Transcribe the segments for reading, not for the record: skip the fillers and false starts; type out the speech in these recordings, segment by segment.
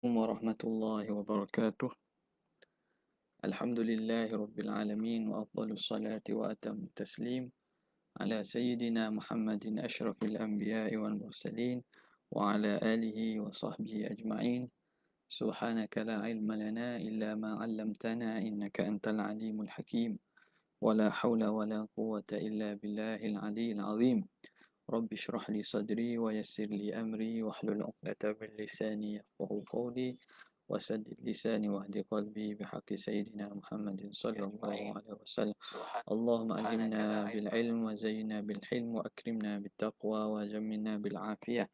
Warahmatullahi wabarakatuh. Alhamdulillahi rabbil alamin wa afdalus salati wa atamut taslim ala sayyidina Muhammadin asyrafil anbiya'i wal mursalin wa ala alihi wa sahbihi ajma'in. Subhanaka la ilma lana illa ma 'allamtana innaka antal alimul hakim. Wa la hawla wa la quwwata illa billahil aliyyil azim. Rabbi shrah li sadri wa yassir li amri wahlul 'uqdatam min lisani yafqahu qawli وسدد لساني واهد قلبي بحق سيدنا محمد صلى الله عليه وسلم. اللهم ألهمنا بالعلم وزينا بالحلم وأكرمنا بالتقوى وجملنا بالعافية.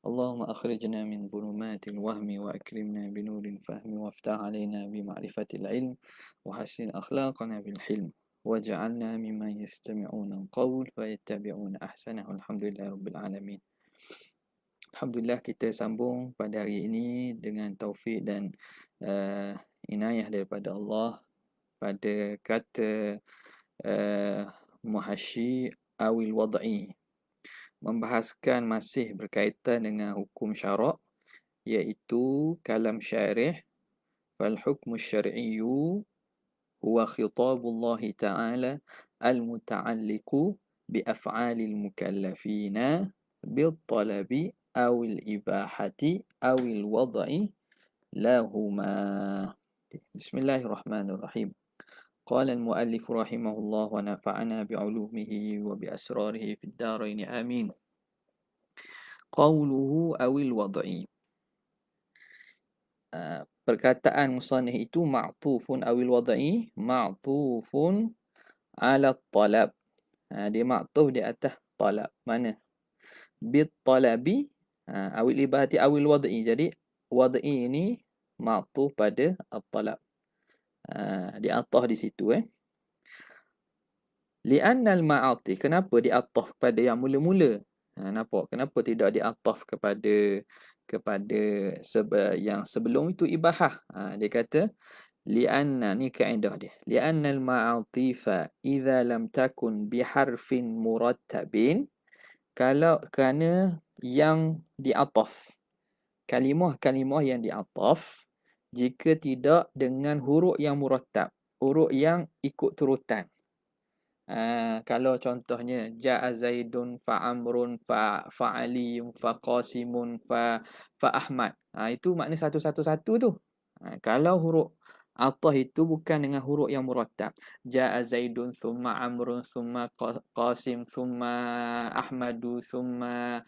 اللهم أخرجنا من ظلمات الوهم وأكرمنا بنور الفهم وافتح علينا بمعرفة العلم وحسن أخلاقنا بالحلم واجعلنا ممن يستمعون القول فيتبعون أحسنه. الحمد لله رب العالمين. Alhamdulillah, kita sambung pada hari ini dengan taufik dan inayah daripada Allah pada kata muhasyi awil wad'i, membahaskan masih berkaitan dengan hukum syarak, iaitu kalam syarih. Fal hukmu syar'iyyu huwa khitabullah ta'ala al-muta'alliqu bi af'alil mukallafina bil talabi awil ibahati awil wad'i lahuma. Bismillahirrahmanirrahim. Qala al-muallif rahimahullah wa nafa'ana bi'ulumihi wa bi asrarihi fid darain amin. Qawluhu awil wad'i. Perkataan musannif itu ma'tufun awil wad'i, ma'tufun ala talab. Dia ma'tuf di atas talab. Mana? Bit talabi awil ibahati awil wad'i. Jadi wad'i ini ma'tuf pada at-talab. Diatah di situ Li'anna al-ma'ati, kenapa diataf kepada yang mula-mula? Nampak? Kenapa tidak diataf kepada yang sebelum itu ibahah? Dia kata li'anna, ni kaedah dia. Li'anna al-ma'atifa idza lam takun biharfin murattabin, kerana yang diataf, kalimah-kalimah yang diataf, jika tidak dengan huruf yang murattab, huruf yang ikut turutan. Kalau contohnya ja'a zaidun fa amrun fa aliyun fa qasimun fa ahmad, itu makna satu-satu tu. Kalau huruf atah itu bukan dengan huruf yang murattab, ja'a zaidun thumma amrun thumma qasim thumma ahmadu thumma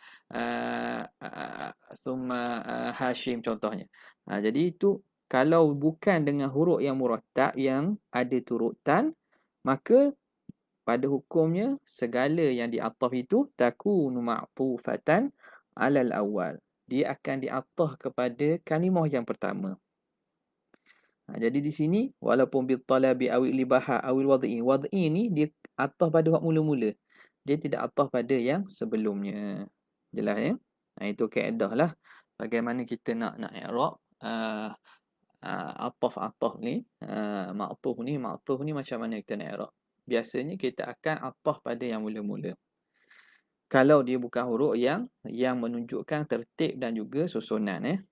hashim contohnya. Jadi itu kalau bukan dengan huruf yang murattab yang ada turutan, maka pada hukumnya segala yang diataf itu takunu ma'tufatan alal awal. Dia akan diataf kepada kalimah yang pertama. Jadi di sini walaupun bil talabi awil ibaha awil wad'i, wad'i ni dia ataf pada hak mula-mula. Dia tidak ataf pada yang sebelumnya. Jelas ya? Itu kaedah lah bagaimana kita nak i'rab ataf ni, ma'tuf ni macam mana kita nak i'rab. Biasanya kita akan ataf pada yang mula-mula. Kalau dia bukan huruf yang menunjukkan tertib dan juga susunan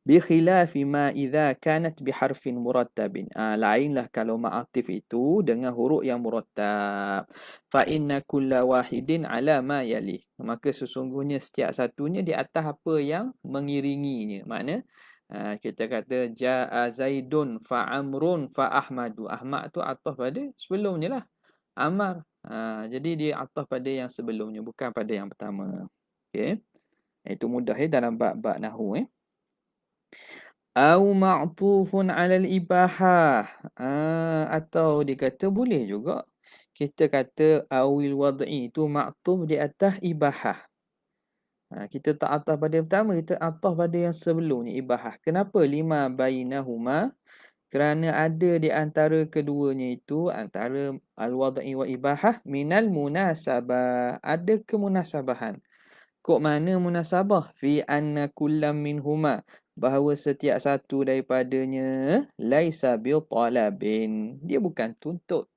bi khilafi ma idza kanat bi harfin murattabin. Lainlah kalau ma'atif itu dengan huruf yang murattab. Fa inna kulla wahidin ala ma yali. Maka sesungguhnya setiap satunya di atas apa yang mengiringinya. Makna kita kata ja'a zaidun fa amrun fa ahmadu. Ahmad tu ataf pada sebelumnya lah. Amar. Jadi dia ataf pada yang sebelumnya, bukan pada yang pertama. Okey. Itu mudah dalam bab-bab nahwu Au ma'tufun 'alal ibahah. Atau dia kata boleh juga kita kata awil wad'i itu ma'tuf di atas ibahah. Kita tak ataf pada yang pertama, kita ataf pada yang sebelumnya ibahah. Kenapa lima bainahuma? Kerana ada di antara keduanya itu, antara al-wad'i wa ibahah, minal munasabah. Ada kemunasabahan. Kok mana munasabah? Fi anna kullam minhuma. Bahawa setiap satu daripadanya laisa bil talabin. Dia bukan tuntut.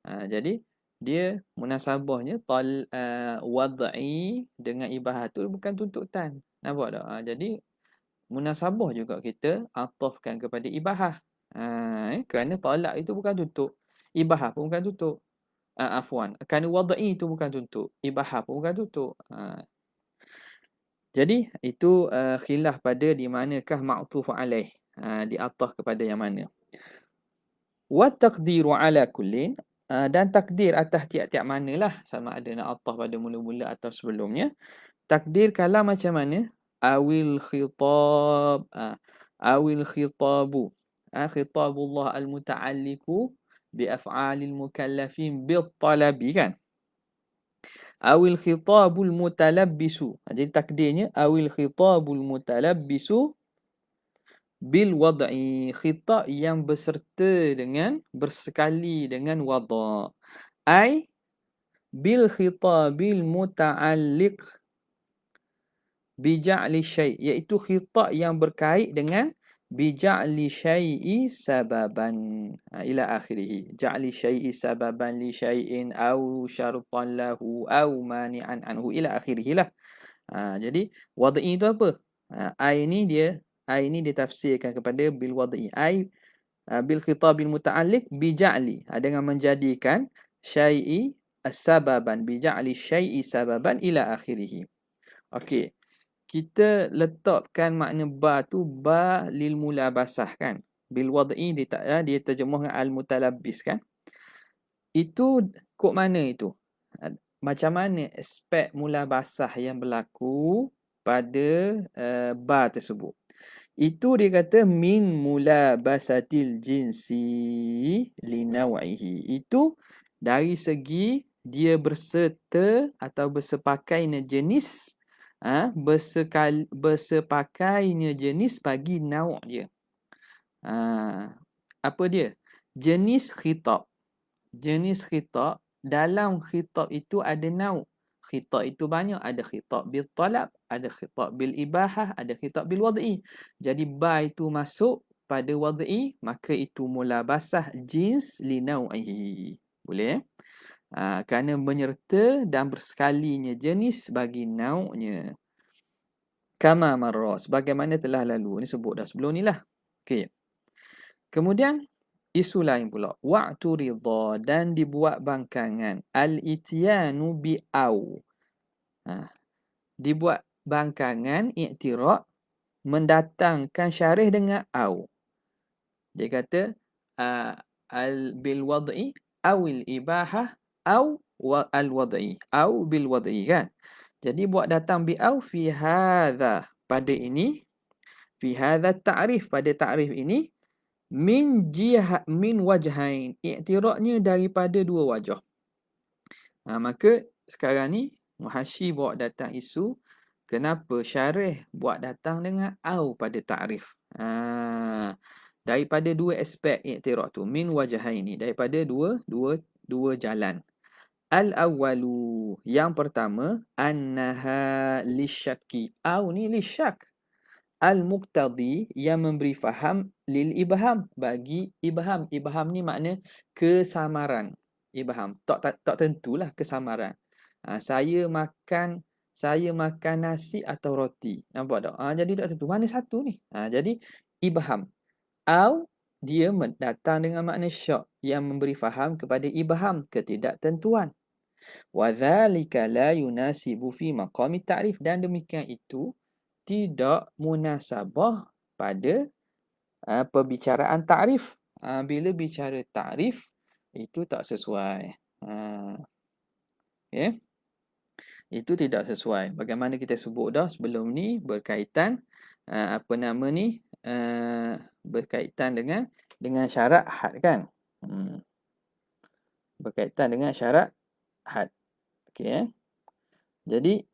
Jadi, dia munasabahnya wad'i dengan ibahah tu bukan tuntutan. Nampak tak? Jadi, munasabah juga kita atafkan kepada ibahah. Kerana talak itu bukan tutup. Ibahah pun bukan tutup. Afwan. Kerana wad'i itu bukan tutup. Ibahah pun bukan tutup. Jadi itu khilaf pada di manakah ma'tuf alaih. Diataf kepada yang mana. Wa taqdiru ala kullin. Dan takdir atas tiap-tiap manalah. Sama ada nak ataf pada mula-mula atau sebelumnya. Takdir kalam macam mana? Awil khitab. Awil khitabu. Khitabullah al-muta'alliku bi af'alil mukallafin bil talabi kan? Awil khitabul mutalabbisu. Jadi takdirnya awil khitabul mutalabbisu bil wad'i. Khitab yang berserta dengan bersekali dengan wada'. Ai bil khitabil muta'alliq bija'li syai', iaitu khitab yang berkait dengan bija'li syai'i sababan ila akhirih. Ja'li syai'i sababan li syai'in au syartan lahu au mani'an anhu ila akhirih lah. Jadi wad'i itu apa? Ai ni dia ditafsirkan kepada bil wad'i. Ai bil khitabil muta'alliq bija'li, dengan menjadikan syai'i sababan, bija'li syai'i sababan ila akhirih. Okey. Kita letakkan makna ba tu ba lil mulabasah kan. Bil wad'i dia terjemah dengan al mutalabbis kan. Itu kok mana itu? Macam mana aspek mulabasah yang berlaku pada ba tersebut. Itu dia kata min mulabasatil jinsi li naw'ihi. Itu dari segi dia berserta atau bersepakainya jenis bersepakainya jenis bagi nauk dia. Apa dia? Jenis khitab. Jenis khitab, dalam khitab itu ada nauk. Khitab itu banyak, ada khitab bil talab, ada khitab bil ibahah, ada khitab bil wad'i. Jadi ba itu masuk pada wad'i, maka itu mulabasah jins li nau'ihi. Boleh? Kerana menyerta dan bersekalinya jenis bagi nauknya. Kama marra, sebagaimana telah lalu. Ini sebut dah sebelum ni lah. Okey. Kemudian isu lain pula. Wa'tu ridha, dan dibuat bangkangan. Al-ityanu bi'aw. Dibuat bangkangan i'tiraq mendatangkan syarih dengan aw. Dia kata bil wad'i awil ibahah aw al wad'i. Aw bil wad'i kan. Jadi buat datang bi'aw fi hadha, pada ini, fi hadha ta'rif, pada ta'rif ini, min wajhain, i'tiraqnya daripada dua wajah. Maka sekarang ni Muhasyi bawa datang isu kenapa syarih buat datang dengan aw pada ta'rif. Daripada dua aspek i'tiraq tu, min wajhaini, daripada dua jalan. Al-awwalu, yang pertama, annaha lisyaki. Aw ni lisyak. Al-muqtadi, yang memberi faham lil ibham, bagi ibham. Ibham ni makna kesamaran. Ibham tak tentulah kesamaran. Saya makan nasi atau roti. Nampak tak? Jadi tak tentu mana satu ni. Jadi ibham. Aw dia datang dengan makna syak, yang memberi faham kepada ibham, ketidaktentuan. Wa dzalika la yunasibu fi maqami ta'rif, dan demikian itu tidak munasabah pada perbicaraan ta'rif. Bila bicara ta'rif itu tak sesuai. Okay. Itu tidak sesuai. Bagaimana kita sebut dah sebelum ni, berkaitan berkaitan dengan syarat had kan. Berkaitan dengan syarat had. Okey. Jadi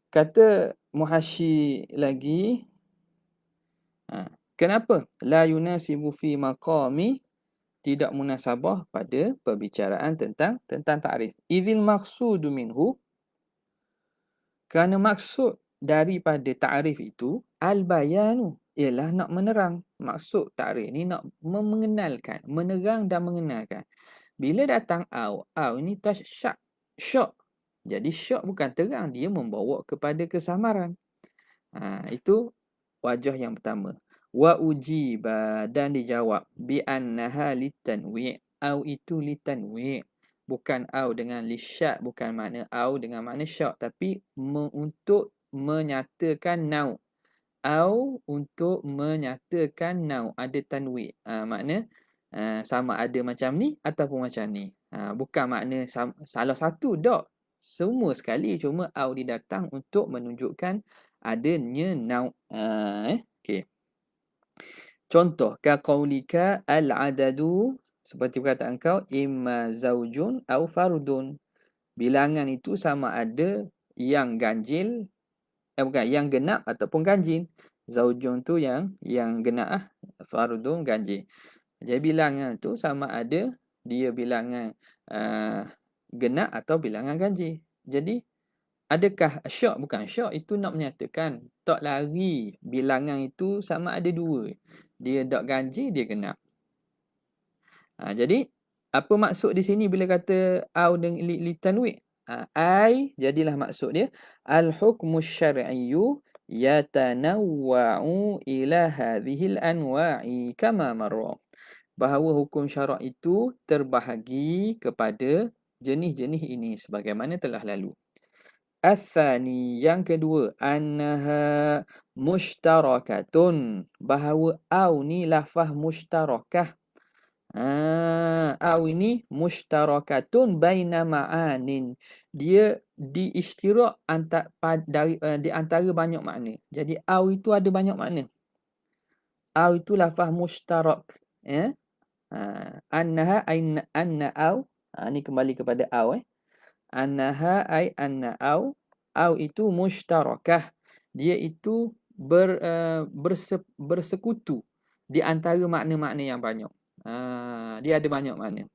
kata Muhasyi lagi, kenapa la yunasibu fi maqami, tidak munasabah pada perbicaraan tentang ta'rif. Idzil maqsudu minhu, kerana maksud daripada ta'rif itu al-bayanu, ialah nak menerang. Maksud ta'rif ni nak mengenalkan, menerang dan mengenalkan. Bila datang aw ni syak. Jadi syak bukan terang, dia membawa kepada kesamaran. Itu wajah yang pertama. Wa ujiba, dan dijawab bi annaha litanwi' au itu litanwi'. Bukan au dengan lisyak, bukan makna au dengan makna syak, tapi untuk menyatakan nau, au untuk menyatakan nau, ada tanwi'. Makna sama ada macam ni ataupun macam ni. Bukan makna salah satu, tak. Semua sekali, cuma au didatang untuk menunjukkan adanya nau'. Okey. Contoh, ka qaulika al-adadu, seperti perkataan kau, imma zaujun au fardun. Bilangan itu sama ada yang ganjil, bukan, yang genap ataupun ganjil. Zaujun tu yang genap, fardun ganjil. Jadi bilangan tu sama ada dia bilangan genap atau bilangan ganjil. Jadi adakah syak? Bukan, syak itu nak menyatakan tak lari bilangan itu sama ada dua. Dia tak ganjil, dia genap. Jadi apa maksud di sini bila kata au dengan litanwi'? Ai, jadilah maksud dia al-hukmu syar'iyyu yatanawwa'u ila hadhil anwa'i kama marra. Bahawa hukum syarak itu terbahagi kepada jenis-jenis ini sebagaimana telah lalu. Athani, yang kedua, annaha mushtarakatun, bahawa au ni lafaz mushtarakah. Au ini mushtarakatun baina ma'anin. Dia diisytirak di antara banyak makna. Jadi au itu ada banyak makna. Au itu lafaz mushtarak. Annaha anna au. Ni kembali kepada au. Annaha ay anna au itu mushtarakah. Dia itu bersekutu di antara makna-makna yang banyak. Dia ada banyak makna.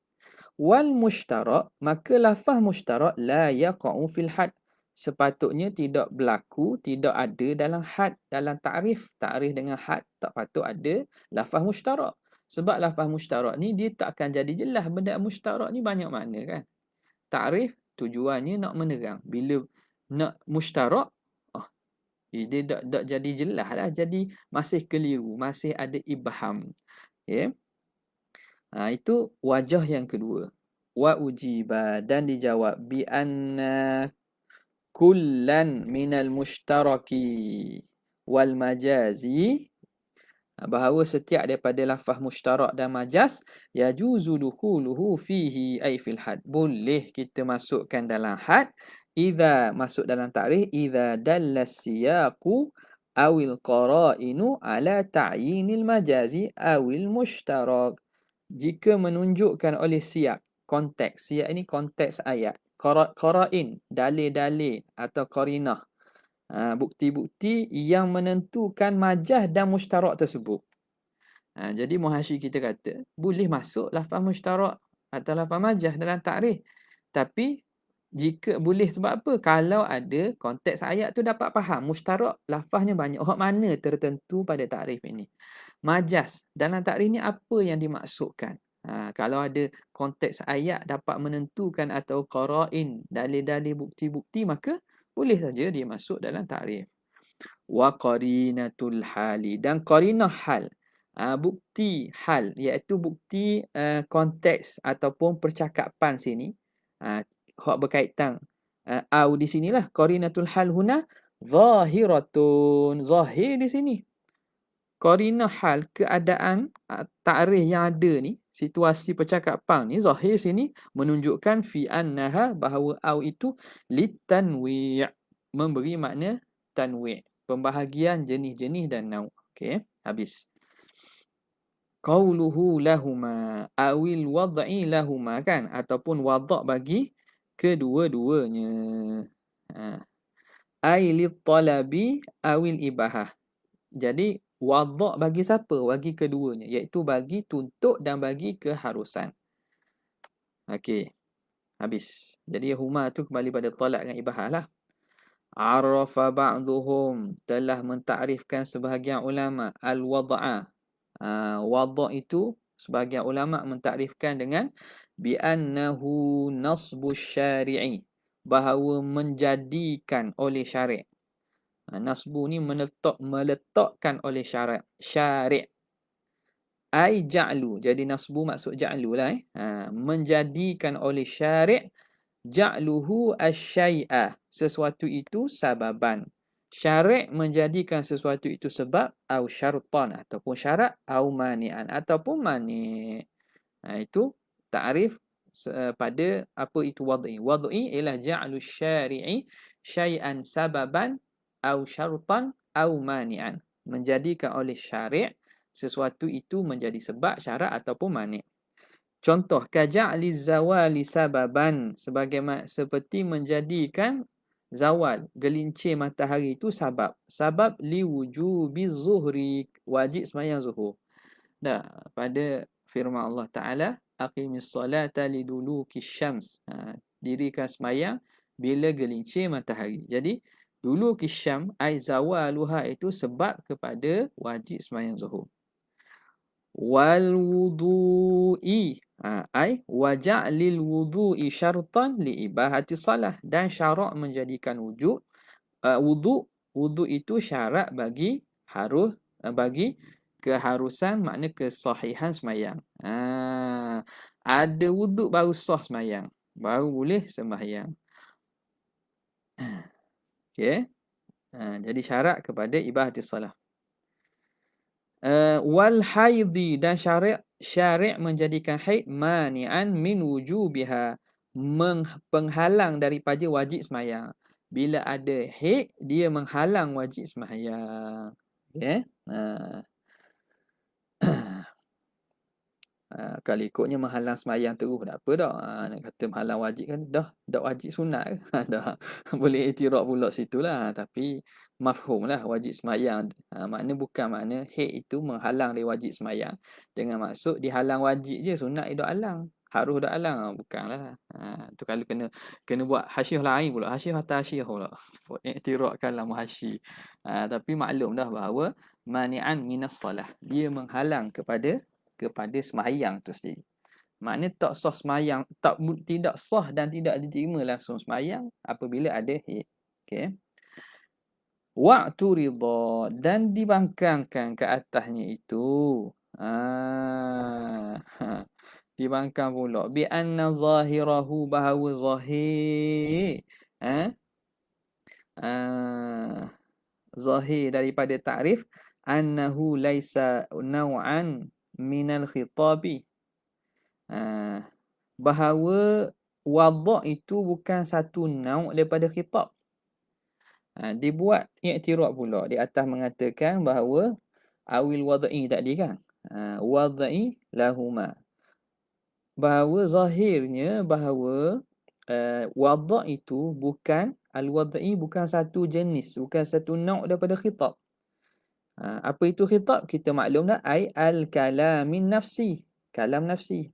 Wal mushtarak, maka lafaz mushtarak la yaqa'u fil had. Sepatutnya tidak berlaku, tidak ada dalam had, dalam ta'rif. Ta'rif dengan had tak patut ada lafaz mushtarak. Sebab lafaz mushtarak ni dia tak akan jadi jelas. Benda mushtarak ni banyak makna kan. Ta'rif tujuannya nak menerang. Bila nak mushtarak, dia tak jadi jelas lah. Jadi masih keliru, masih ada ibham. Okay. Itu wajah yang kedua. Wa ujiba, dan dijawab bi anna kullan minal mushtaraki wal majazi, bahawa setiap daripada lafaz mushtarak dan majaz yajuzu dukhuluhu fihi ay fil had, boleh kita masukkan dalam had, idza masuk dalam ta'rif, idza dalla siyaqu awil qara'inu ala ta'yinil majazi awil mushtarak. Jika menunjukkan oleh siyak, konteks. Siyak ini konteks ayat. Qara'in, dalil-dalil atau qarinah. Bukti-bukti yang menentukan majaz dan mushtarak tersebut. Jadi muhasyi kita kata, boleh masuk lafaz mushtarak atau lafaz majaz dalam ta'rif. Tapi jika boleh, sebab apa? Kalau ada konteks ayat tu dapat faham. Mushtarak lafaznya banyak. Hak mana tertentu pada ta'rif ini? Majaz dalam ta'rif ni apa yang dimaksudkan? Kalau ada konteks ayat dapat menentukan atau qara'in, dalil-dalil, bukti-bukti, maka boleh saja dia masuk dalam ta'rif. Wa qarinatul hali, dan qarinah hal. Bukti hal, iaitu bukti konteks ataupun percakapan sini. Hak berkaitan au di sinilah. Qarinatul hal huna zahiratun, zahir di sini. Qarinah hal, keadaan ta'rif yang ada ni, situasi percakapan ni, zahir sini menunjukkan fi annaha, bahawa au itu litanwi', memberi makna tanwi', pembahagian jenis-jenis dan nau'. Okey, habis. Qauluhu lahuma awil wad'i lahuma, kan, ataupun wada' bagi kedua-duanya. Ai lit talabi awil ibahah. Jadi wada' bagi siapa? Bagi keduanya, iaitu bagi tuntut dan bagi keharusan. Okey, habis. Jadi huma tu kembali pada talak dengan ibahah lah. Arafa ba'duhum, telah mentakrifkan sebahagian ulama al-wad'a. Wada' itu sebahagian ulama mentakrifkan dengan bi annahu nasbu syari'i. bahawa menjadikan oleh syari'. Nasbu ni meletakkan oleh syari'. Ai ja'lu. Jadi nasbu maksud ja'lu lah. Menjadikan oleh syari' ja'luhu asyai'ah. Sesuatu itu sababan. Syari' menjadikan sesuatu itu sebab au syartan ataupun syarat au mani'an ataupun mani'. Itu ta'rif pada apa itu wad'i. Wad'i ialah ja'lu syari'i syai'an sababan au syartan au mani'an. Menjadikan oleh syari' sesuatu itu menjadi sebab, syarat ataupun mani'. Contoh, kaja'li zawali sababan, seperti menjadikan zawal, gelincir matahari itu sabab. Sabab liwujubi zuhri, wajib sembahyang zuhur. Pada firman Allah Ta'ala, aqimis salata liduluki syams. Dirikan sembahyang bila gelincir matahari. Jadi, duluki syam, ai zawaluha itu sebab kepada wajib sembahyang zuhur. Wal wudu'i, ai waja'lil wudu'i syartan li ibahati salah, dan syarak menjadikan wudu itu syarat bagi bagi keharusan, makna kesahihan sembahyang. Ada wudu baru sah sembahyang, baru boleh sembahyang. Okey. Jadi syarat kepada ibahati salah. Wal haidhi, dan syari' menjadikan haid mani'an min wujubiha, penghalang daripada wajib sembahyang. Bila ada haid, dia menghalang wajib sembahyang. Okey. Kalau ikutnya menghalang sembahyang terus tak apa dah. Nak kata menghalang wajib kan dah wajib sunat ke? Dah boleh iktiraf pula situlah. Tapi mafhum lah wajib sembahyang. Makna bukan makna haid itu menghalang dari wajib sembahyang. Dengan maksud dihalang wajib je, sunat dak halang. Harus dak halang. Bukanlah. Tu kalau kena buat hasyiah lain pula. Hasyiah atas hasyiah pula. Iktiraf kalam hasyi. Tapi maklum dah bahawa mani'an minas salah. Dia menghalang kepada sembahyang tu sendiri. Maknanya tak sah sembahyang, tidak sah dan tidak diterima langsung sembahyang apabila ada haid. Okey. Wa'tu ridha, dan dibangkangkan ke atasnya itu. Dibangkang pula bi anna zahirahu, bahawa zahir zahir daripada ta'rif annahu laisa naw'an minal khitabi, bahawa wada' itu bukan satu nau' daripada khitab. Dibuat i'tiraf pula di atas mengatakan bahawa awil wada'i tadi kan, wada'i lahuma, bahawa zahirnya bahawa wada' itu bukan al-wada'i, bukan satu jenis, bukan satu nau' daripada khitab. Apa itu khitab? Kita maklum dah, ai al-kalamin nafsi, kalam nafsi.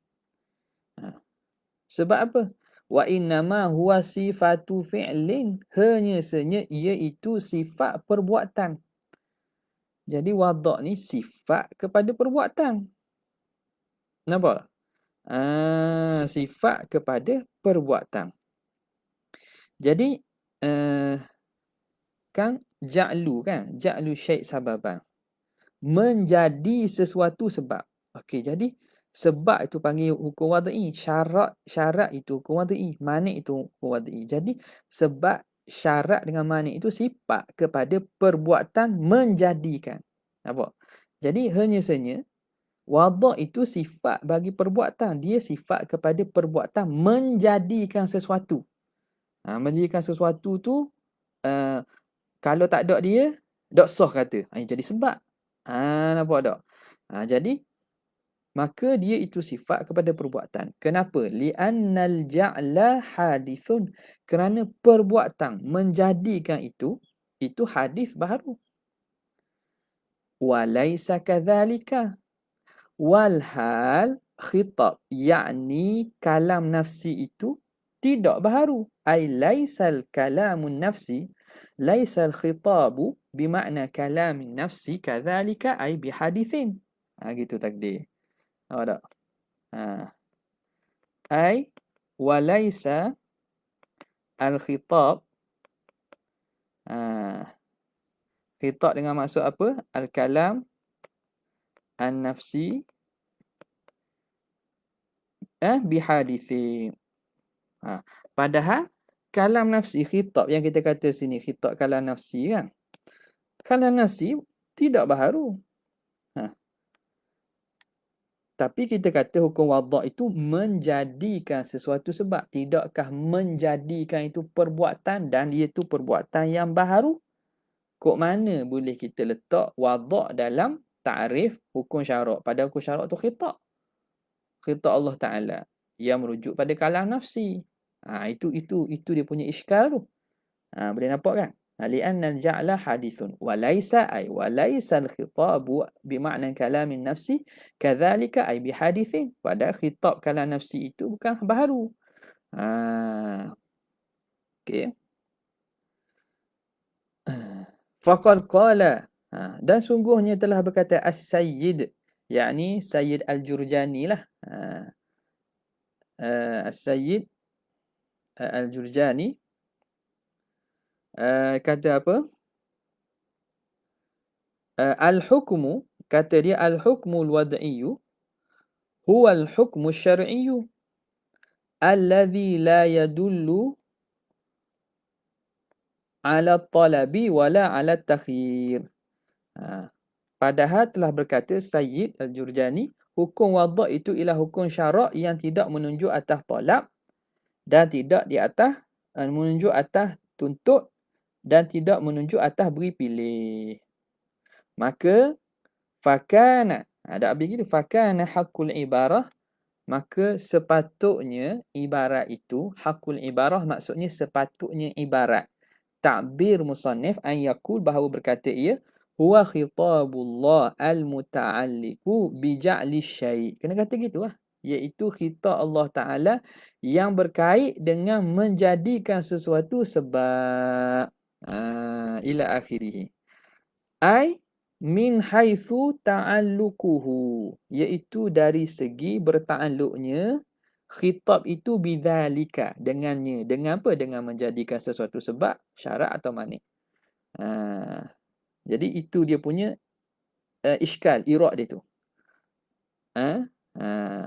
Sebab apa? Wa innama huwa sifatu fi'lin, hanya saja ia itu sifat perbuatan. Jadi wada' ni sifat kepada perbuatan. Nampak? Sifat kepada perbuatan. Jadi kan ja'lu syai' sababan, menjadi sesuatu sebab. Okey, jadi sebab itu panggil hukum wad'i, syarat itu hukum wad'i, mani' itu hukum wad'i. Jadi sebab, syarat dengan mani' itu sifat kepada perbuatan menjadikan. Nampak? Jadi hanya saja wada' itu sifat bagi perbuatan, dia sifat kepada perbuatan menjadikan sesuatu. Menjadikan sesuatu tu kalau tak ada dia, tak sah kata. Jadi sebab. Nampak tak? Jadi maka dia itu sifat kepada perbuatan. Kenapa? Li'annal ja'la hadithun. Kerana perbuatan menjadikan itu hadis baru. Walaysa kadzalika. Walhal khitab, yakni kalam nafsi itu tidak baharu. Ay laisal kalamun nafsi, laisal khitabu bimakna kalamin nafsi kadzalika ay bihadithin. Gitu takdir. Tak? Ay walaisa al-khitab, khitab dengan maksud apa? Al-kalam an-nafsi bihadithin. Padahal kalam nafsi, khitab yang kita kata sini, khitab kalam nafsi kan. Kalam nafsi tidak baharu. Tapi kita kata hukum wadha' itu menjadikan sesuatu sebab. Tidakkah menjadikan itu perbuatan dan iaitu perbuatan yang baharu? Kok mana boleh kita letak wadha' dalam ta'rif hukum syarak? Pada hukum syarak tu khitab. Khitab Allah Ta'ala yang merujuk pada kalam nafsi. Itu dia punya iskal tu. Boleh nampak kan? Li'anna al-ja'la hadithun walaysa al-khitabu bimakna kalamin nafsi kadzalika ay bihadithin. Pada khitab kalam nafsi itu bukan baharu. Okey. Faqad qala, dan sungguhnya telah berkata as-sayyid, yakni Sayyid al-Jurjani lah. As-Sayyid al-Jurjani kata apa? Al-hukmu, kata dia al-hukmu al-wad'iyyu huwa al-hukmu syar'iyyu alladhi la yadullu ala talabi wala ala takhir. Padahal telah berkata Sayyid al-Jurjani, hukum wadha' itu ialah hukum syarak yang tidak menunjuk atas talab dan tidak di atas menunjuk atas tuntut dan tidak menunjuk atas beri pilih. Maka fakana, ada habis gitu, fakana haqqul ibarah, maka sepatutnya ibarat itu, haqqul ibarah maksudnya sepatutnya ibarat. Ta'bir musannif an yaqul, bahawa berkata ia, huwa khitabullah al-muta'alliqu bi ja'li syai'. Kena kata gitu lah. Iaitu khitab Allah Ta'ala yang berkait dengan menjadikan sesuatu sebab. Ila akhirih. Ai min haitsu ta'alluquhu, iaitu dari segi berta'alluqnya khitab itu bidzalika, dengannya. Dengan apa? Dengan menjadikan sesuatu sebab, syarat atau manik. Jadi itu dia punya iskal, iraq dia tu.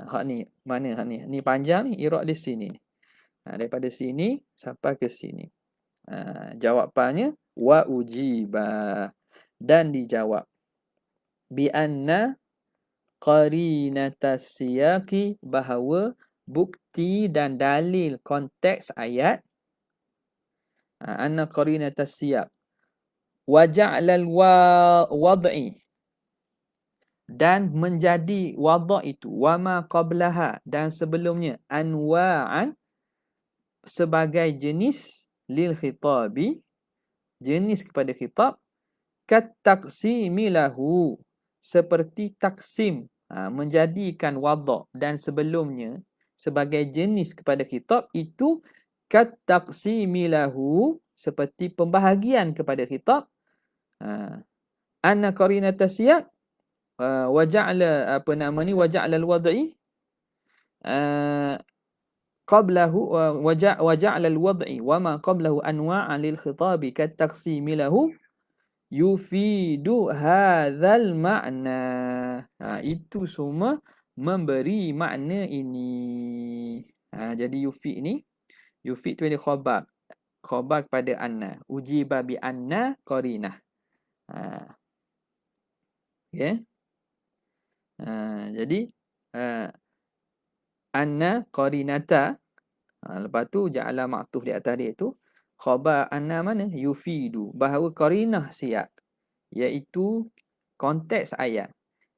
Hak ni, mana hak ni? Ni panjang ni, iraq di sini. Daripada sini sampai ke sini. Jawapannya wa ujiba, dan dijawab bi anna qarinatas siyaqi, bahawa bukti dan dalil konteks ayat, anna qarinatas siyaq wa ja'lal wad'i, dan menjadi wadha' itu, wa ma qablaha, dan sebelumnya, anwa'an, sebagai jenis, lil khitabi, jenis kepada khitab, kat taqsimi lahu, seperti taksim, menjadikan wadha' dan sebelumnya sebagai jenis kepada khitab, itu kat taqsimi lahu, seperti pembahagian kepada khitab, anna qarinata siyaq wa ja'la wa ja'la al-wad'i qablahu wa ja'la al-wad'i wa ma qablahu anwa'an lil khitabi kat taqsimi lahu yufidu hadzal ma'na. Itu semua memberi makna ini. Jadi yufid ni, yufid tu dia khabar. Khabar kepada anna. Ujiba bi anna qarinah. Okay. Jadi anna qarinata, lepas tu ja'ala ma'tuf di atas dia tu, khabar anna mana? Yufidu, bahawa qarinah siyaq, iaitu konteks ayat,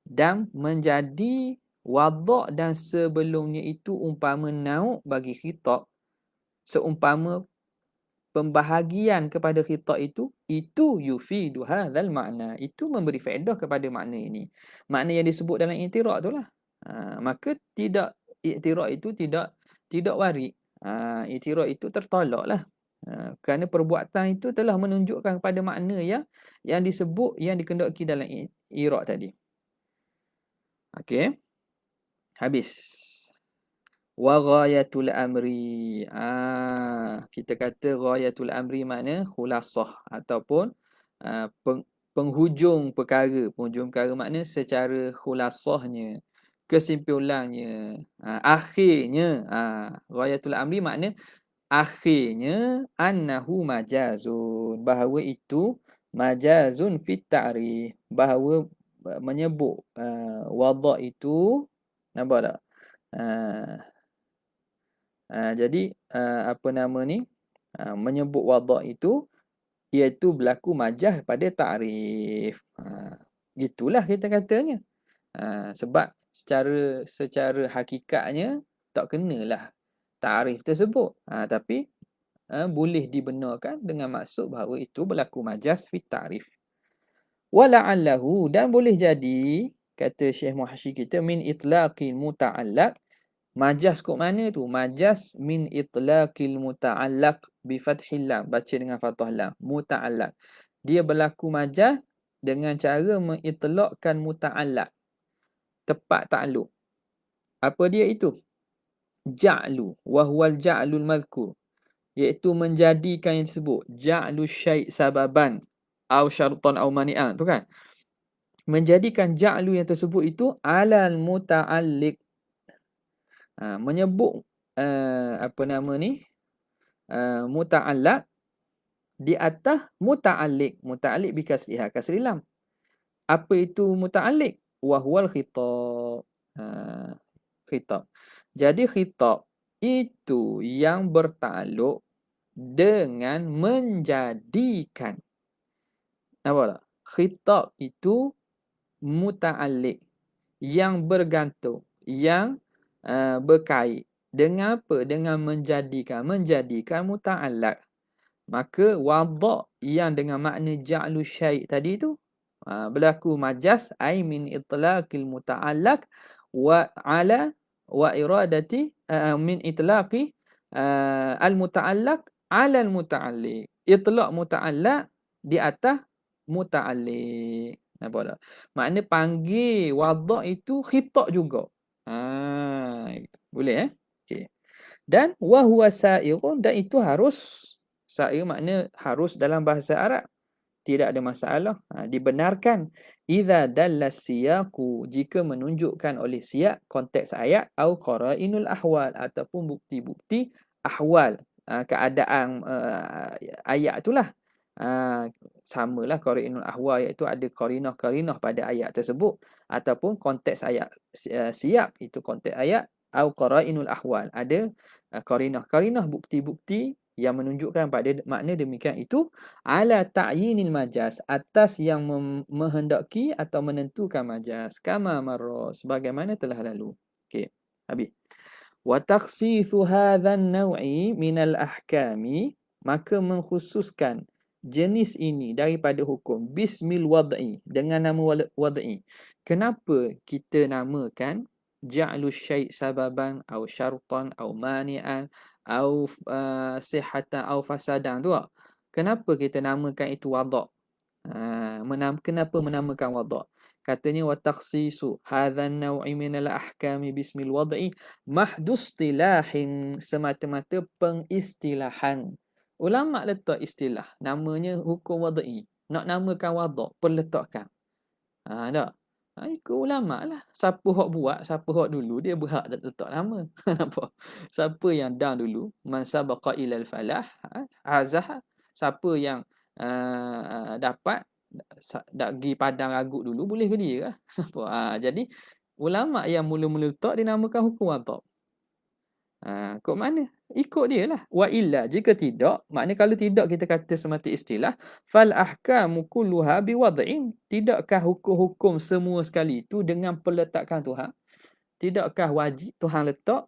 dan menjadi wadha' dan sebelumnya itu umpama nauk bagi khitab, seumpama pembahagian kepada khitab itu yufidu hadzal makna, itu memberi faedah kepada makna ini. Makna yang disebut dalam i'tirad tu lah. Maka tidak, i'tirad itu tidak warid. I'tirad itu tertolak lah. Kerana perbuatan itu telah menunjukkan kepada makna yang disebut, yang dikendaki dalam i'tirad tadi. Okey. Habis. Wa ghayatul amri. Kita kata ghayatul amri makna khulasah ataupun penghujung perkara. Penghujung perkara makna secara khulasahnya, kesimpulannya, akhirnya. Ghayatul amri makna akhirnya annahu majazun. Bahawa itu majazun fit ta'rif. Bahawa menyebut wada' itu, nampak tak? Jadi apa nama ni, menyebut wada' itu iaitu berlaku majaz pada ta'rif. Gitulah kita katanya. Sebab secara hakikatnya tak kenalah ta'rif tersebut. Tapi boleh dibenarkan dengan maksud bahawa itu berlaku majaz fi ta'rif. Wala'allahu, dan boleh jadi, kata Syekh Muhashyi kita, min itlaqil muta'allaq. Majaz kok mana tu? Majaz min itlaqil muta'allaq bi fathil lam. Baca dengan fathah lam. Muta'allaq. Dia berlaku majaz dengan cara mengitlaqkan muta'allaq. Tepat takluk. Apa dia itu? Ja'lu. Wahwal ja'lul madhkur. Iaitu menjadikan yang tersebut. Ja'lu syai' sababan. Au syartan au mani'an. Tu kan? Menjadikan ja'lu yang tersebut itu alal muta'alliq. Menyebut apa nama ni, muta'allaq di atas muta'alliq. Muta'alliq bi kasriha, kasri lam. Apa itu muta'alliq? Wa huwal khitab. Khitab. Jadi khitab itu yang bertakluk dengan menjadikan. Nampak tak? Khitab itu muta'alliq, yang bergantung, yang berkait dengan apa? Dengan menjadikan muta'allaq. Maka wada' yang dengan makna ja'lu syai' tadi tu berlaku majaz ai min itlaqil muta'allaq wa ala wa iradati min itlaqi al muta'allaq ala al muta'alliq. Itlaq muta'allaq di atas muta'alliq. Nampak tak? Makna panggil wada' itu khitab juga. Boleh okey. Dan wa huwa sa'irun, dan itu harus. Sa'ir makna harus dalam bahasa Arab. Tidak ada masalah. Dibenarkan. Idza dalla siyaqu, jika menunjukkan oleh siyak konteks ayat, au qara'inul ahwal, ataupun bukti-bukti ahwal, keadaan ayat itulah. Samalah qara'inul ahwal, iaitu ada qarinah-qarinah pada ayat tersebut, ataupun konteks ayat siyak itu konteks ayat, au qara'inul ahwal, ada qarinah-qarinah, bukti-bukti yang menunjukkan pada makna demikian itu, ala ta'yinil majaz, atas yang menghendaki atau menentukan majaz, kama marra, sebagaimana telah lalu. Okey, habis. Wa takhsithu hadzan naw'i minal ahkami, maka mengkhususkan jenis ini daripada hukum bismil wad'i, dengan nama wad'i. Kenapa kita namakan ja'lu syai' sababan au syartan au mani'an au sihatan au fasadan tu tak? Kenapa kita namakan itu wada'? Kenapa menamakan wada'? Katanya wa takhsisu hadzan naw'i minal ahkami bismil wad'i mahdus istilahin, semata-mata pengistilahan. Ulama letak istilah, namanya hukum wad'i. Nak namakan wada', perletakkan. Tak? Ikut ulama lah. Siapa hak buat, siapa hak dulu, dia berhak letak nama. Nampak? Siapa yang dah dulu, man sabaqa ilal falah, azah. Siapa yang dapat dak pergi padang ragut dulu, boleh ke dia lah. Nampak? Jadi ulama yang mula-mula letak dinamakan hukum wada'. Kok mana? Ikut dia lah. Wa illa, jika tidak, maknanya kalau tidak kita kata semata istilah, fal ahkamu kulluha biwad'in. Tidakkah hukum-hukum semua sekali itu dengan peletakan Tuhan? Tidakkah wajib Tuhan letak?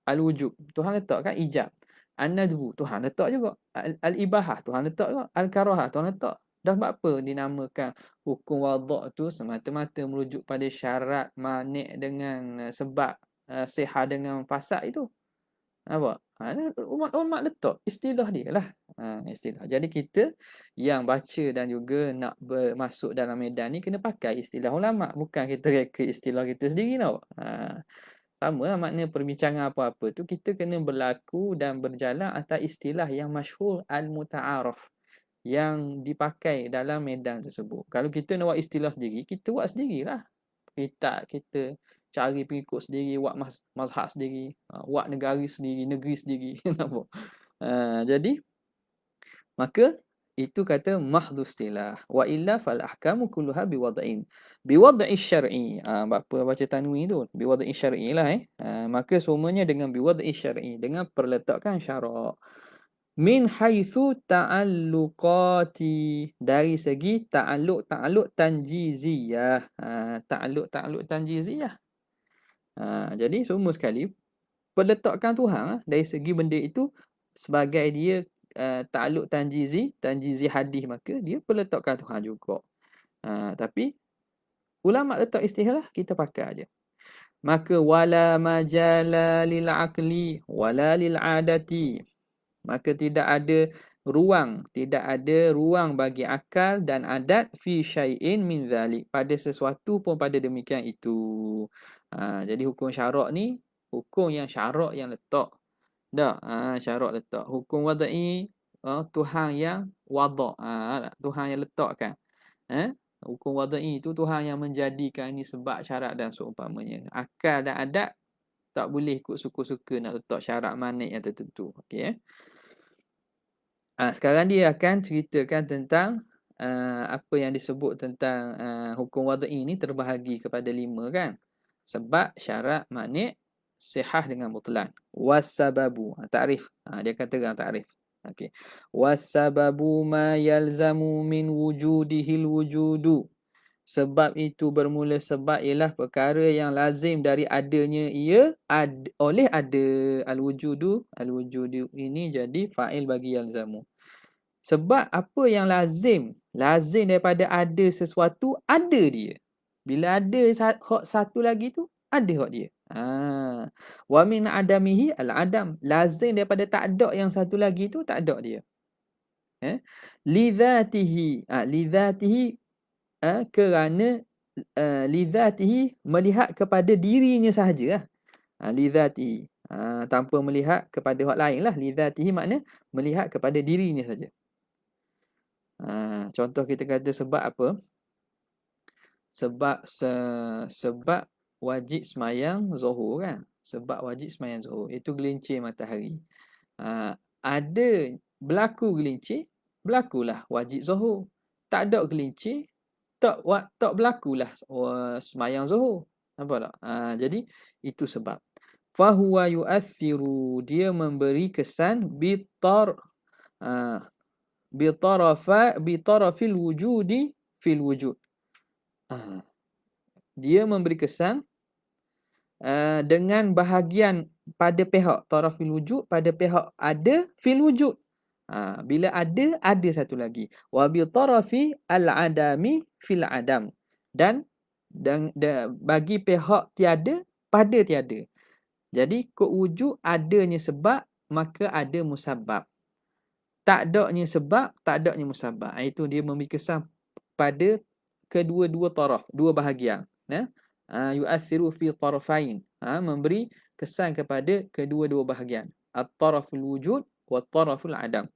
Al-wujub, Tuhan letak kan ijab. An-nadbu, Tuhan letak juga. Al-ibahah, Tuhan letak juga. Al-karahah, Tuhan letak. Dah sebab apa dinamakan hukum wada' tu semata-mata merujuk pada syarat mani' dengan sebab sihat dengan fasad itu. Nampak? Umat letak istilah dia lah. Istilah. Jadi kita yang baca dan juga nak masuk dalam medan ni kena pakai istilah ulama. Bukan kita reka istilah kita sendiri tau. Sama lah makna perbincangan apa-apa tu kita kena berlaku dan berjalan atas istilah yang masyhur al-muta'araf yang dipakai dalam medan tersebut. Kalau kita nak buat istilah sendiri, kita buat sendirilah. Kita cari pengikut sendiri, buat mazhab sendiri, buat negeri sendiri. Nampak? Jadi maka itu kata mahdhu istilah. Wa illa fal ahkamu kulluha biwad'in. Biwad'i syar'i. Apa baca tanwin tu? Biwad'i syar'i lah maka semuanya dengan biwad'i syar'i, dengan perletakan syarak. Min haitsu ta'alluqati, dari segi ta'alluq tanjiziyah. Ta'alluq tanjiziyah. Jadi semua sekali perletakkan Tuhan dari segi benda itu sebagai dia ta'alluq tanjizi hadis, maka dia perletakkan Tuhan juga. Tapi ulama letak istilah kita pakai aja. Maka wala majala lil aqli wala lil adati, maka tidak ada ruang bagi akal dan adat fi syai'in min zalik, pada sesuatu pun pada demikian itu. Jadi hukum syarak ni hukum yang syarak yang letak. Dah, syarak letak. Hukum wadai, Tuhan yang wada', Tuhan yang letakkan. Hukum wadai itu Tuhan yang menjadikan ini sebab syarat dan seumpamanya. Akal dan adat tak boleh ikut suka-suka nak letak syarat manik yang tertentu. Okey. Sekarang dia akan ceritakan tentang apa yang disebut tentang hukum wadai ini terbahagi kepada 5 kan. Sebab, syarat, manik, sihah dengan butlan. Wasababu, ta'rif. Dia akan terang ta'rif. Okey. Wasababu ma yalzamu min wujudihil wujudu. Sebab itu bermula sebab ialah perkara yang lazim dari adanya ia oleh ada. Al-wujudu ini jadi fa'il bagi yalzamu. Sebab apa yang lazim? Lazim daripada ada sesuatu, ada dia. Bila ada hak satu lagi tu, ada hak dia. Wa min adamihi al-adam. Lazim daripada tak ada yang satu lagi tu, tak ada dia. Lidzatihi. Lidzatihi kerana lidzatihi melihat kepada dirinya sahaja. Lidzatihi. Tanpa melihat kepada hak lain lah. Lidzatihi makna melihat kepada dirinya saja. Contoh kita kata sebab apa? Sebab wajib semayang zuhur kan? Sebab wajib semayang zuhur. Itu gelincir matahari. Ada berlaku gelincir, berlakulah wajib zuhur. Tak ada gelincir, tak berlakulah semayang zuhur. Nampak tak? Jadi itu sebab. Fahuwa yu'athiru, dia memberi kesan bitarafil wujudi fil wujud. Dia memberi kesan dengan bahagian pada pihak tarafil wujud, pada pihak ada fil wujud. Bila ada satu lagi. Wa bitarafi al-adami fil adam. Dan bagi pihak tiada pada tiada. Jadi kod wujud adanya sebab, maka ada musabab. Tak adanya sebab, tak adanya musabab. Itu dia memberi kesan pada kedua-dua taraf, dua bahagian. Yu'athiru fi tarafain. Memberi kesan kepada kedua-dua bahagian. At-taraful wujud wa taraful adam.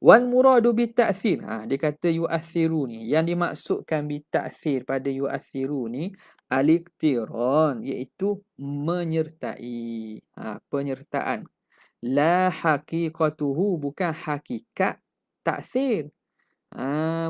Wal muradu bita'thir. Dia kata yu'athiru ni. Yang dimaksudkan bita'thir pada yu'athiru ni, al-iqtiran, iaitu menyertai. Penyertaan. La haqiqatuhu, bukan hakikat taksir.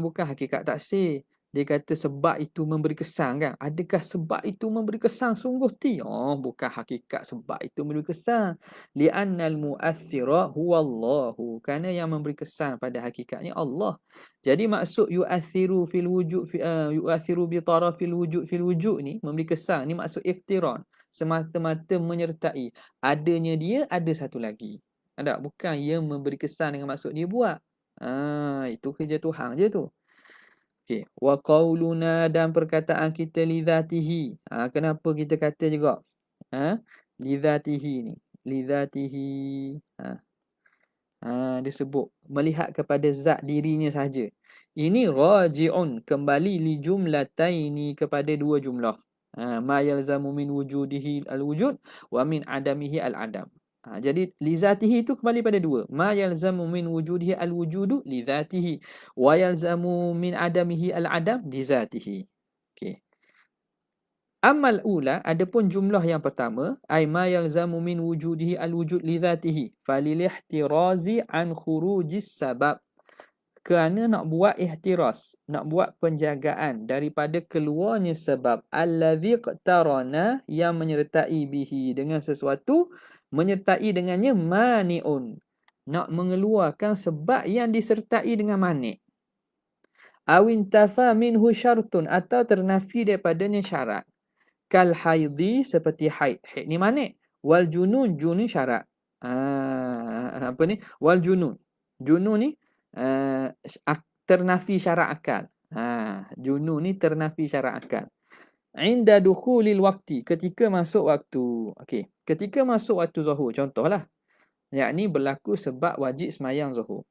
Bukan hakikat taksir. Dia kata sebab itu memberi kesan kan. Adakah sebab itu memberi kesan sungguh ti? Bukan hakikat sebab itu memberi kesan. Li'annal mu'athira huwallahu. Kerana yang memberi kesan pada hakikatnya Allah. Jadi maksud yu'athiru fil wujud, yu'athiru bi tarafil wujud fil wujud ni, memberi kesan ni maksud iqtiran. Semata-mata menyertai. Adanya dia, ada satu lagi. Ada? Bukan yang memberi kesan dengan maksud dia buat. Itu kerja Tuhan je tu. Okey. Wa qauluna, dan perkataan kita lidzatihi. Kenapa kita kata juga? Lidzatihi ni. Lidzatihi. Dia sebut melihat kepada zat dirinya saja. Ini raji'un, kembali li jumlataini, kepada dua jumlah. Ma yalzamu min wujudihi al-wujud wa min adamihi al-adam. Jadi li zatihi itu kembali pada dua. Ma yalzamu min wujudihi al-wujudu li zatihi wa yalzamu min adamihi al-adam li zatihi. Okey. Amal ula, adapun jumlah yang pertama, ay ma yalzamu min wujudihi al-wujud li zatihi falil ihtirazi an khurujis sabab. Kerana nak buat ihtiras, nak buat penjagaan daripada keluarnya sebab allazi qtarana yang menyertai bihi dengan sesuatu, menyertai dengannya mani'un, nak mengeluarkan sebab yang disertai dengan mani'. Awin tafa minhu syartun, atau ternafi daripadanya syarat. Kal haidhi, seperti haid. Haid ni mani'. Wal junun, junun syarat. Apa ni? Wal junun. Junun ni ternafi syarat akal. Junun ni ternafi syarat akal. Inda dukhulil waktu, ketika masuk waktu. Okey, ketika masuk waktu zuhur, contohlah. Yakni berlaku sebab wajib semayang zuhur.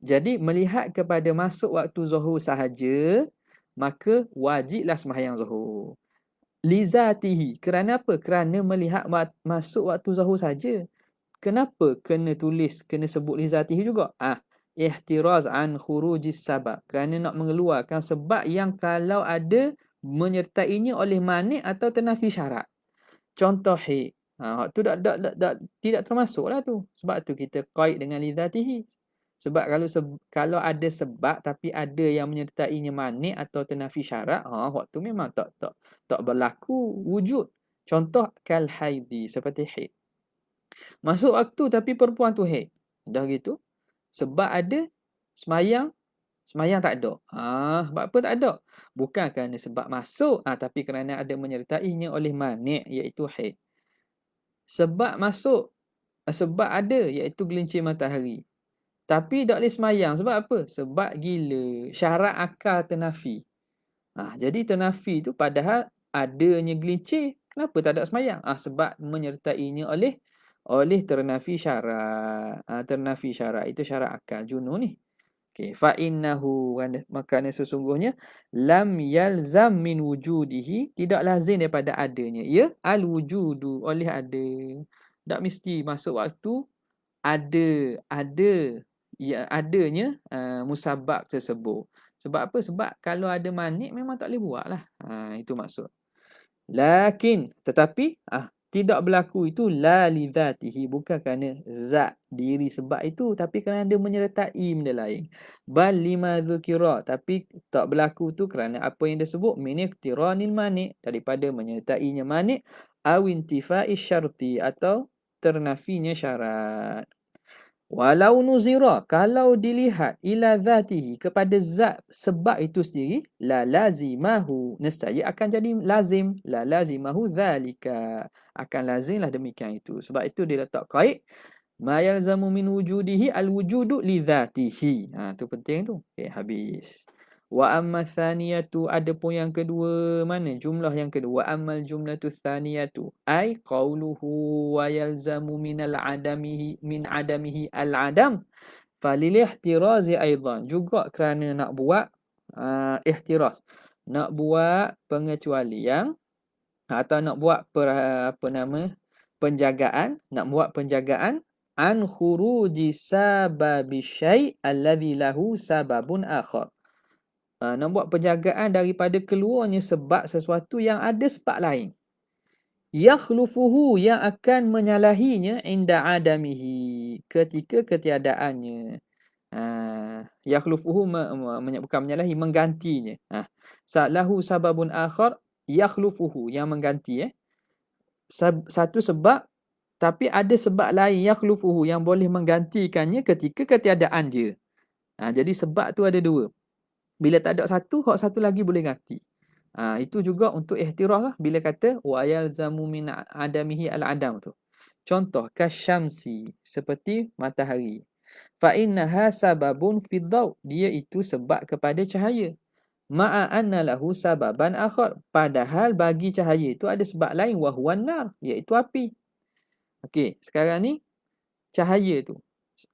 Jadi melihat kepada masuk waktu zuhur sahaja, maka wajiblah semayang zuhur. Lizatihi, kerana apa? Kerana melihat masuk waktu zuhur saja. Kenapa kena tulis, kena sebut lizatihi juga? Ihtiraz an khurujis sabab. Kerana nak mengeluarkan sebab yang kalau ada menyertainya oleh mani' atau ternafi syarat. Contoh hik. Tu tidak termasuklah tu. Sebab tu kita qaid dengan lizatihi. Sebab kalau ada sebab tapi ada yang menyertainya mani' atau ternafi syarat, waktu memang tak berlaku wujud. Contoh kal haidi, seperti haid. Masuk waktu tapi perempuan tu haid. Dah gitu. Sebab ada semayang tak ada. Sebab apa tak ada? Bukan kerana sebab masuk, tapi kerana ada menyertainya oleh mani', iaitu haid. Sebab masuk, sebab ada, iaitu gelincir matahari. Tapi tak boleh semayang. Sebab apa? Sebab gila. Syarat akal ternafi. Jadi ternafi tu padahal adanya gelincir. Kenapa tak ada semayang? Sebab menyertainya oleh ternafi syarat. Ternafi syarat itu syarat akal junun ni. Okey, fa innahu, makanya sesungguhnya lam yalzam min wujudihi, tidak lazim daripada adanya ya al wujudu, oleh ada. Tak mesti masuk waktu ada ya adanya musabab tersebut. Sebab apa? Sebab kalau ada mani' memang tak boleh buatlah. Itu maksud. Lakin, tetapi tidak berlaku itu la li zatihi, bukan kerana zat diri sebab itu, tapi kerana dia menyertai benda lain. Bal lima dzukira, tapi tak berlaku tu kerana apa yang disebut min iqtiranil mani', daripada menyertainya mani', aw intifai syarti, atau ternafinya syarat. Walau nuzira, kalau dilihat ila zatihi, kepada zat sebab itu sendiri, la lazimahu, nescaya akan jadi lazim. La lazimahu zalika, akan lazimlah demikian itu. Sebab itu dia letak qaid ma yalzamu min wujudihi al-wujudu li zatihi. Tu penting tu. Okey, habis. Wa amma thaniyatu, adapun yang kedua, mana jumlah yang kedua? Wa ammal jumlatu thaniyatu ay qauluhu wa yalzamu min adamihi al-adam falil ihtirazi aidan, juga kerana nak buat ihtiraz, nak buat pengecualian, atau nak buat penjagaan, nak buat penjagaan an khuruji sababi syai' alladhi lahu sababun akhar. Nak buat penjagaan daripada keluarnya sebab sesuatu yang ada sebab lain. Yakhlufuhu, yang akan menyalahinya inda adamihi, ketika ketiadaannya. Yakhlufuhu bukan menyalahi, menggantinya. Lahu sababun akhar, yakhlufuhu, yang mengganti. Satu sebab, tapi ada sebab lain, yakhlufuhu, yang boleh menggantikannya ketika ketiadaan dia. Jadi sebab tu ada dua. Bila tak ada satu, hak satu lagi boleh ganti. Itu juga untuk ihtirah lah. Bila kata wa yalzamu min adamihi al-adam tu. Contoh kasyamsi, seperti matahari. Fa innaha sababun fi dhaw, dia itu sebab kepada cahaya. Ma'a anna lahu sababan akhar, padahal bagi cahaya itu ada sebab lain, wa huwa nar, iaitu api. Okey, sekarang ni cahaya tu.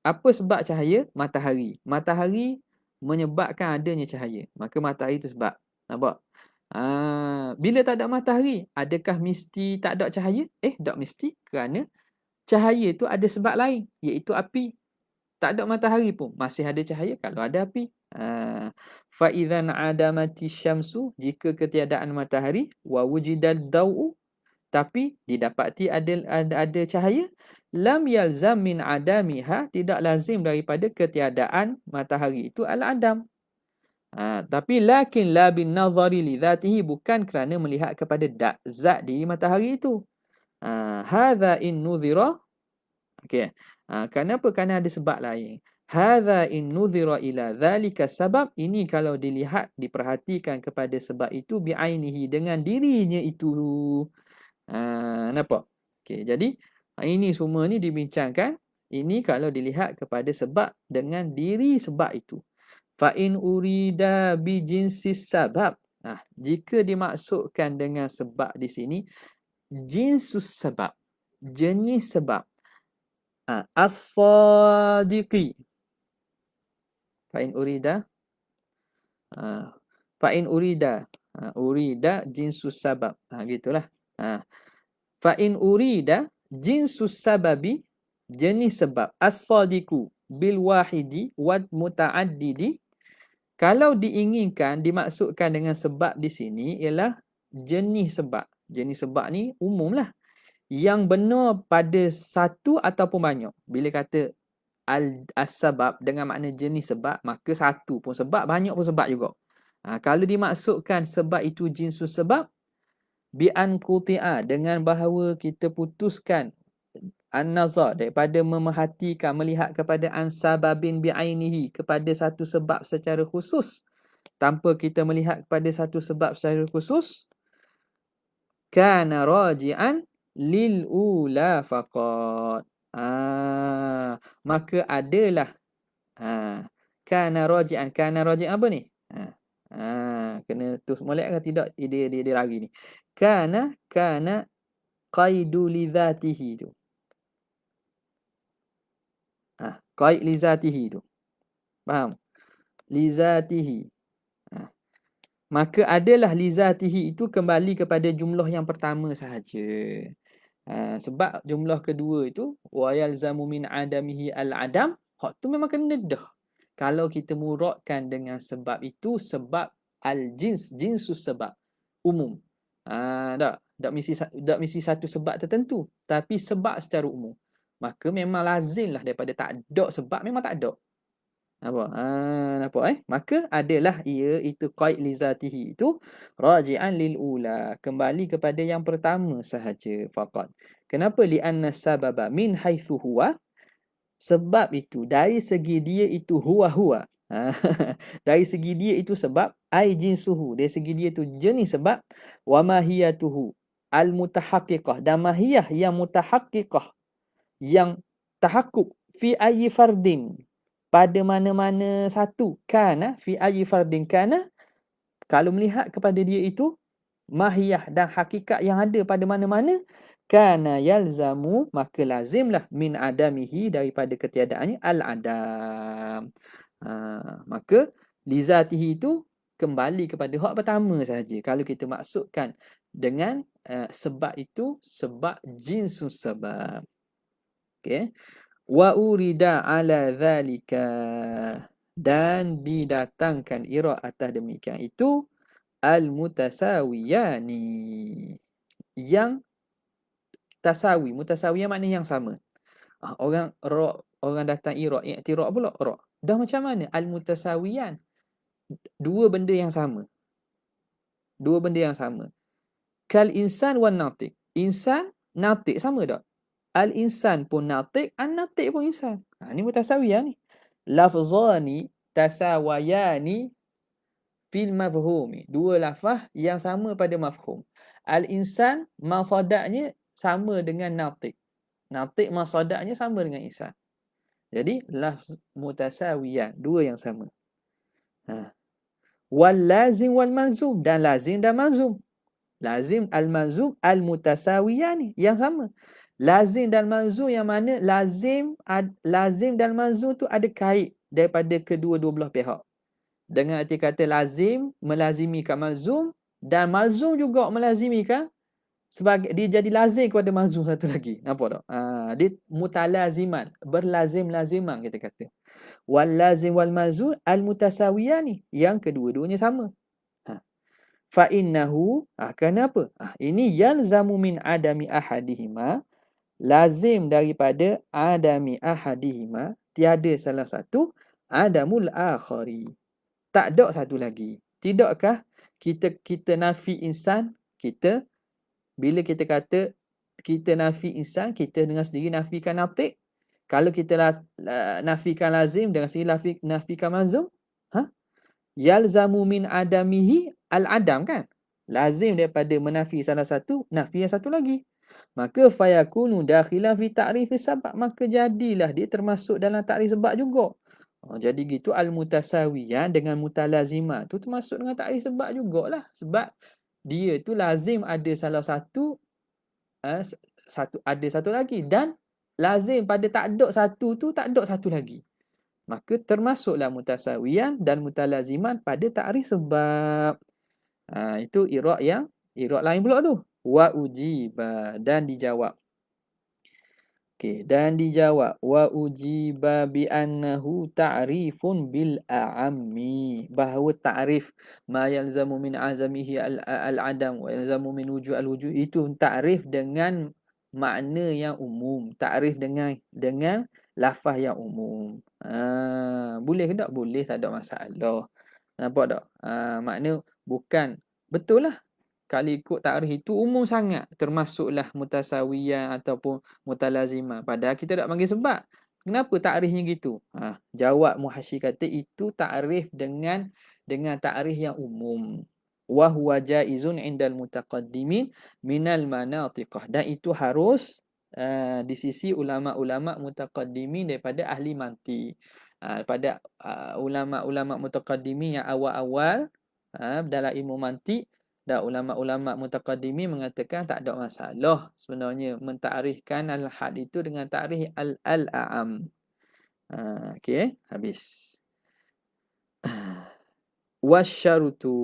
Apa sebab cahaya? Matahari. Matahari menyebabkan adanya cahaya. Maka matahari itu sebab. Nampak? Bila tak ada matahari, adakah mesti tak ada cahaya? Tak mesti, kerana cahaya tu ada sebab lain, iaitu api. Tak ada matahari pun masih ada cahaya kalau ada api. Fa idzan adamati syamsu, jika ketiadaan matahari, wa wujidad daw'u, tapi didapati ada cahaya, lam yalzam min adamiha, tidak lazim daripada ketiadaan matahari itu al-adam. Tapi lakin la bin nazari li dhatihi, bukan kerana melihat kepada zat diri matahari itu. Hadza in nuzira, okey. Kenapa? Kerana ada sebab lain. Hadza in nuzira ila dhalika sabab, ini kalau dilihat, diperhatikan kepada sebab itu, bi'ainihi, dengan dirinya itu. Nampak? Okey, jadi ini semua ni dibincangkan. Ini kalau dilihat kepada sebab dengan diri sebab itu. Fa in urida bi jinsis sabab. Jika dimaksudkan dengan sebab di sini jinsus sebab, jenis sebab. As-sadiqi. Fa in urida urida jinsus sabab. Gitulah. Fa in urida jinsus sababi, jenis sebab, as-sadiqu bil wahidi wa muta'addidi. Kalau diinginkan, dimaksudkan dengan sebab di sini ialah jenis sebab. Jenis sebab ni umumlah, yang benar pada satu ataupun banyak. Bila kata as-sabab dengan makna jenis sebab, maka satu pun sebab, banyak pun sebab juga. Kalau dimaksudkan sebab itu jinsus sebab, bi'an quti'a, dengan bahawa kita putuskan an-nazar, daripada memerhatikan, melihat kepada an-sababin bi'ainihi, kepada satu sebab secara khusus, tanpa kita melihat kepada satu sebab secara khusus, kana raji'an lil ula faqat. Maka adalah kana raji'an. Kana raji'an apa ni? Kena terus molek ke tidak? Dia lari ni. Kana qaidu li dhatihi tu. Qaid li zatihi tu. Faham? Li zatihi. Maka adalah li zatihi itu kembali kepada jumlah yang pertama sahaja. Sebab jumlah kedua itu wa yalzamu min adamihi al-adam, hak tu memang kena dah. Kalau kita muradkan dengan sebab itu, sebab al-jins, jinsus sebab, umum. Tak mesti satu sebab tertentu, tapi sebab secara umum. Maka memang lazimlah daripada tak ada sebab, memang tak ada. Nampak? Maka adalah ia itu qaid li zatihi itu raji'an lil ula, kembali kepada yang pertama sahaja faqat. Kenapa? Li anna sababa min haitsu huwa, sebab itu dari segi dia itu huwa. Dari segi dia itu sebab, ai jinsuhu, dari segi dia itu jenis sebab, wa mahiyatuhu al mutahaqqiqah, dan mahiyah yang mutahaqqiqah, yang tahakkuk, fi ayyi fardin, pada mana-mana satu, kana fi ayyi fardin kana, kalau melihat kepada dia itu mahiyah dan hakikat yang ada pada mana-mana, kana yalzamu, maka lazimlah, min adamihi, daripada ketiadaannya, al-adam. Maka lizatihi itu kembali kepada hak pertama sahaja. Kalau kita maksudkan dengan sebab itu, sebab jinsus sebab. Okey. Wa urida ala dhalika, dan didatangkan ira atas demikian itu, al-mutasawiyani, yang tasawi. Mutasawiyan maknanya yang sama. Orang datang ira, i'tiraf pula ra. Dah macam mana al-mutasawiyan? Dua benda yang sama. Kal insan wan natiq. Insan, natiq sama tak? Al-insan pun natiq, an-natiq pun insan. Ni mutasawiyah ni. Lafzani tasawayani fil mafhumi. Dua lafaz yang sama pada mafhum. Al-insan masadaknya sama dengan natiq. Natiq masadaknya sama dengan insan. Jadi lafz mutasawiyah, dua yang sama. Wal lazim wal malzum, dan lazim dan malzum. Lazim al-malzum al-mutasawiyani, yang sama. Lazim dan malzum yang mana lazim dan malzum tu ada kait daripada kedua-dua belah pihak. Dengan arti kata lazim melazimi kat malzum, Dan malzum juga melazimikan sebagai dia jadi lazim kepada malzum satu lagi. Nampak tak? Dia mutalaziman, berlazim-laziman kita kata. Wal lazim wal malzum al mutasawiyani, yang kedua-duanya sama. Ha. Fa innahu, kenapa? Ini yalzamu min adami ahadihima, lazim daripada adami ahadihima, tiada salah satu, adamul akhari, tak ada satu lagi. Tidakkah kita nafi insan, kita bila kita kata kita nafi insan, kita dengan sendiri nafikan natik. Kalau kita nafikan lazim, dengan sendiri nafikan mazum. Yalzamu min adamihi al-adam kan? Lazim daripada menafi salah satu, nafi yang satu lagi. Maka fayakunu dakhilan fi ta'rif sebab, maka jadilah dia termasuk dalam ta'rif sebab juga. Jadi gitu al-mutasawiyan dengan mutalazimah tu termasuk dengan ta'rif sebab jugalah. Sebab dia tu lazim ada salah satu, ada satu lagi, dan lazim pada tak ada satu tu tak ada satu lagi. Maka termasuklah mutasawiyan dan mutalaziman pada ta'rif sebab. Itu i'rab lain pula tu. Wa ujiba, dan dijawab. Okey, dan dijawab wa ujiba bi annahu ta'rifun bil a'ammi, bahawa ta'rif ma yalzamu min azamihi al-adam wa yalzamu min wujud itu ta'rif dengan makna yang umum, ta'rif dengan lafaz yang umum. Boleh ke tak? Boleh, tak ada masalah. Nampak tak? Makna bukan betul lah. Kalau ikut ta'rif itu umum sangat, termasuklah mutasawiyah ataupun mutalazimah. Padahal kita tak panggil sebab. Kenapa ta'rifnya gitu? Jawab muhasyi kata itu ta'rif dengan ta'rif yang umum. Wa huwa jaizun indal mutaqaddimin minal manatiqah. Dan itu harus di sisi ulama-ulama mutaqaddimin daripada ahli mantiq. Pada ulama-ulama mutaqaddimin yang awal-awal dalam ilmu mantiq, dan ulama-ulama mutaqaddimin mengatakan tak ada masalah sebenarnya mentakrifkan al-had itu dengan takrif al-a'am. Okey, habis. Wasyarutu.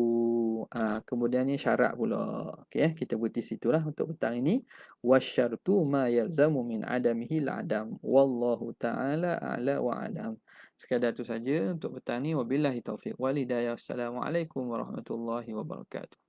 Kemudiannya syarat pula. Okey, kita berhenti situlah untuk petang ini. Wasyarutu ma yalzamu min adamihi al-adam. Wallahu ta'ala a'la wa alam. Sekadar itu saja untuk petang ini. Wabillahi taufiq wal hidayah. Assalamualaikum warahmatullahi wabarakatuh.